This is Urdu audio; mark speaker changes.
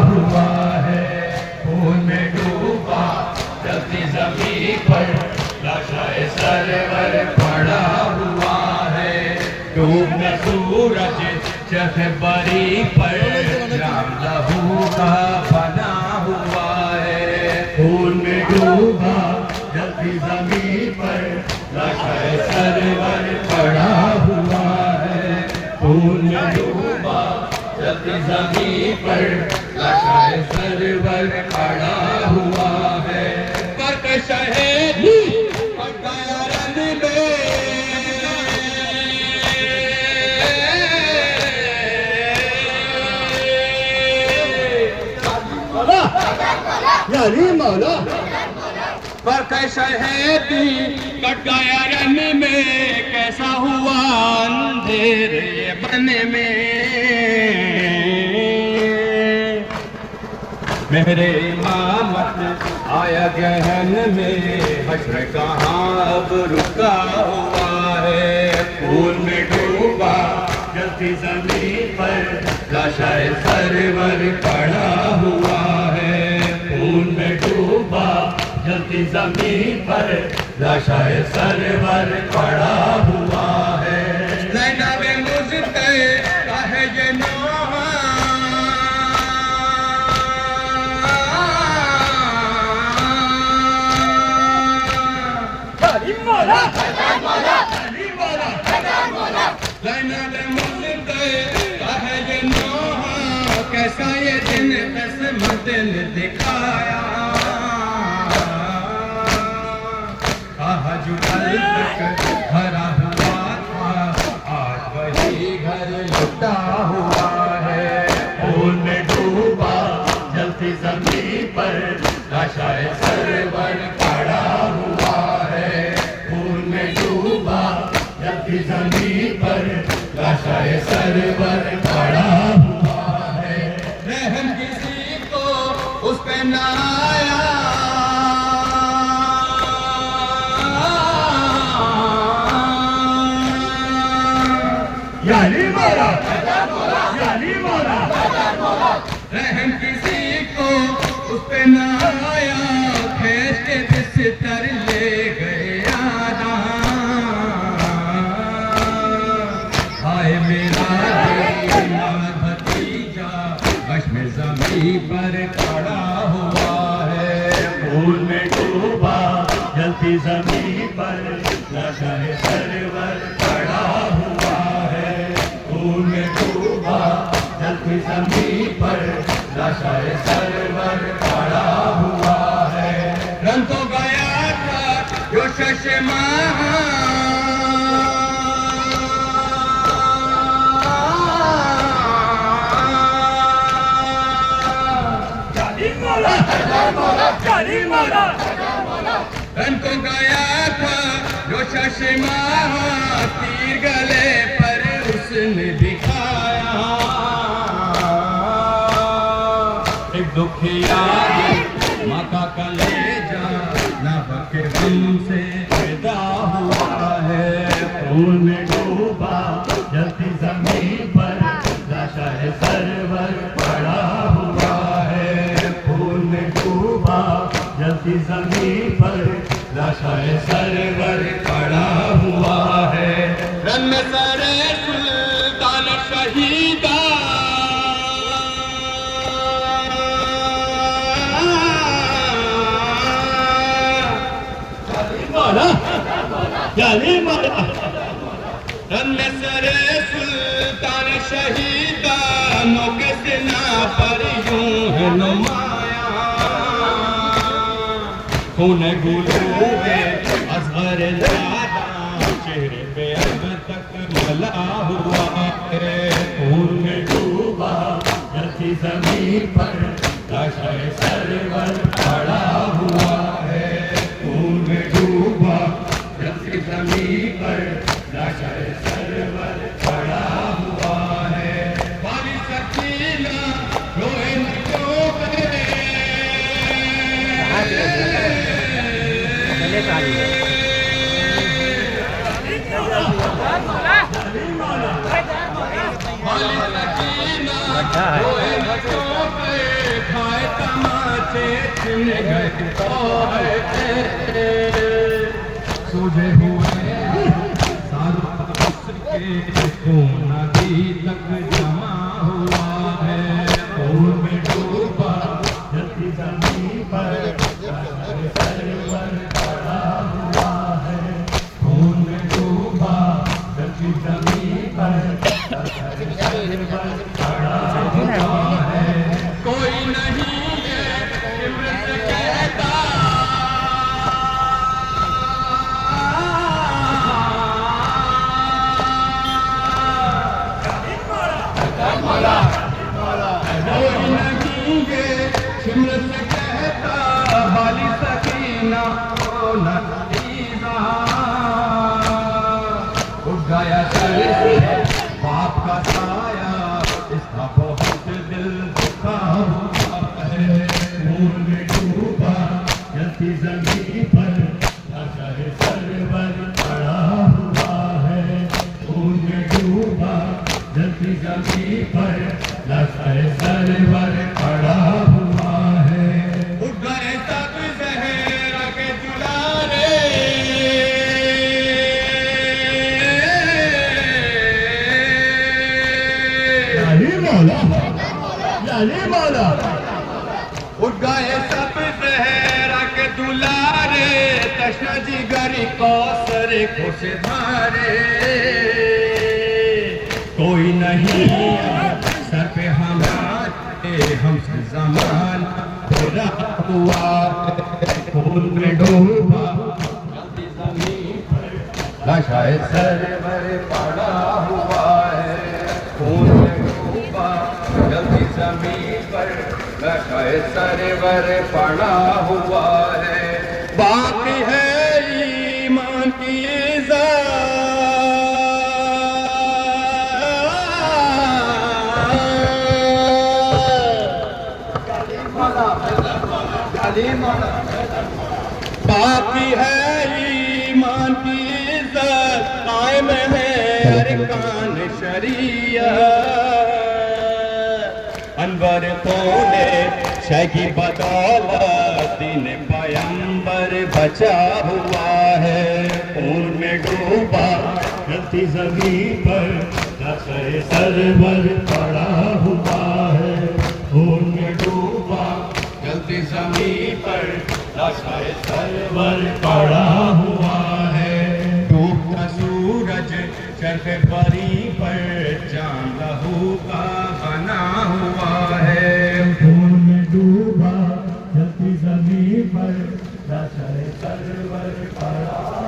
Speaker 1: ہوا ہے خون میں ڈوبا جلتی زمین پر لاشائے سرور پڑا ہوا ہے ڈوبنے سورج چھ بری پر جام لہو کا بنا ہوا ہے خون میں ڈوبا جلتی زمین پر لاشائے سرور پڑا ہوا ہے خون میں ڈوبا جلتی زمین پر لاشائے سرور پڑا ہوا ہے برق شہیدی پکایا رن میں
Speaker 2: یعنی مولا
Speaker 1: برق شہیدی کٹ گیا رن میں کیسا ہوا اندھیرے بن میں میرے امامت آیا گہن میں حشر کہاں اب رکا ہوا ہے خون میں ڈوبا جلتی زمین پر لاشائے سرور پڑا ہوا ہے خون میں ڈوبا جلتی زمین پر لاشائے سرور پڑا ہوا ہے زینب مجھتے کہے یہ نوحہ زینب مجھتے کہے یہ نوحہ کیسا یہ دن قسمت نے دکھایا کہا جو تک بھرا ہوا تھا آج وہی گھر لٹا ہوا ہے خون میں ڈوبا جلتی زمین پر لاشائے سرور پڑا ہوا ہے خون میں ڈوبا جلتی زمین پر لاشائے سرور پڑا ہوا ہے رحم کسی کو اس پہ نہ آیا یعنی مولا یعنی مولا رحم کسی کو اس پہ نہ آیا کھینچ کے بستر لے گئے آدھا ہائے میرا بھتیجا غش میں زمین پر پڑا ہوا ہے خون میں ڈوبا جلتی زمین پر لاشائے سرور پڑا ہوا ہے خون میں ڈوبا جلتی زمین پر لاشائے سرور پڑا ہوا ہے رن تو گیا تھا جو ششماہ رن کو گیا تھا جو ششماہ تیر گلے پر اس نے دکھایا ایک دکھیا ماں کا کلیجہ نبھ کے غم سے پیدا ہوا ہے خون میں ڈوبا جلتی زمین پر لاشائے سرور پڑا ہوا ہے خون میں ڈوبا جلتی زمین پر لاشائے سرور پڑا ہوا ہے رن میں سر سلطان شہیدہ
Speaker 2: یعنی مولا
Speaker 1: رن میں سر سلطان شہیدہ نوک سنا پر یوں ہے نمایاں خون گلوے اصغر زیادہ چہرے پہ اب تک ملا ہوا ہے خون میں ڈوبا جلتی زمین پر لاشائے سرور پڑا ہوا ہے خون میں ڈوبا جلتی زمین پر لاشائے سرور پڑا ہوا ہے پانی سکینہ روئے نکوں پہ چن گئے سوجے ہوئے سارا اس کے خون ابھی تک جمع ہوا ہے خون میں ڈوبا جلتی زمین پر سرور پڑا ہوا ہے خون میں ڈوبا جلتی زمین پر سرور پڑا ہوا ہے کوئی نہیں ہے عبرت کہتا کوئی نہیں ہے عبرت کہتا بالی سکینہ کو نتیزہ اٹھ گیا سر سے باپ کا سایہ اس کا بہت دل دکھا ہوا ہے خون میں ڈوبا جلتی زمین پر لاشائے سرور پڑا ہوا ہے خون میں ڈوبا جلتی زمین پر لاشائے سرور پڑا ہوا ہے اٹھ گئے سب زہرا کے دلارے مولا اٹھ گئے سب زہرا کے دلارے تشنہ جگری کوثر خوش دھارے کوئی نہیں سر پہ ہمارے ہم سے زمان پھرا ہوا خون میں ڈوبا جلتی زمین پر لاشائے سرور پڑا ہوا ہے خون میں ڈوبا جلتی زمین پر لاشائے سرور پڑا ہوا ہے باقی ہے ایمان کی عزت باقی ہے ایمان کی عزت قائم ہے ارکان شریعت انور تونے شے کی بدولت دین پیمبر بچا ہوا ہے خون میں ڈوبا جلتی زمین پر لاشائے سرور پڑا ہوا ہے خون میں ڈوبا جلتی زمین پر لاشائے سرور پڑا ہوا ہے ڈوبتا سورج چرخ بری پر چاند لہو کا بنا ہوا ہے خون میں ڈوبا جلتی زمین پر لاشائے سرور پڑا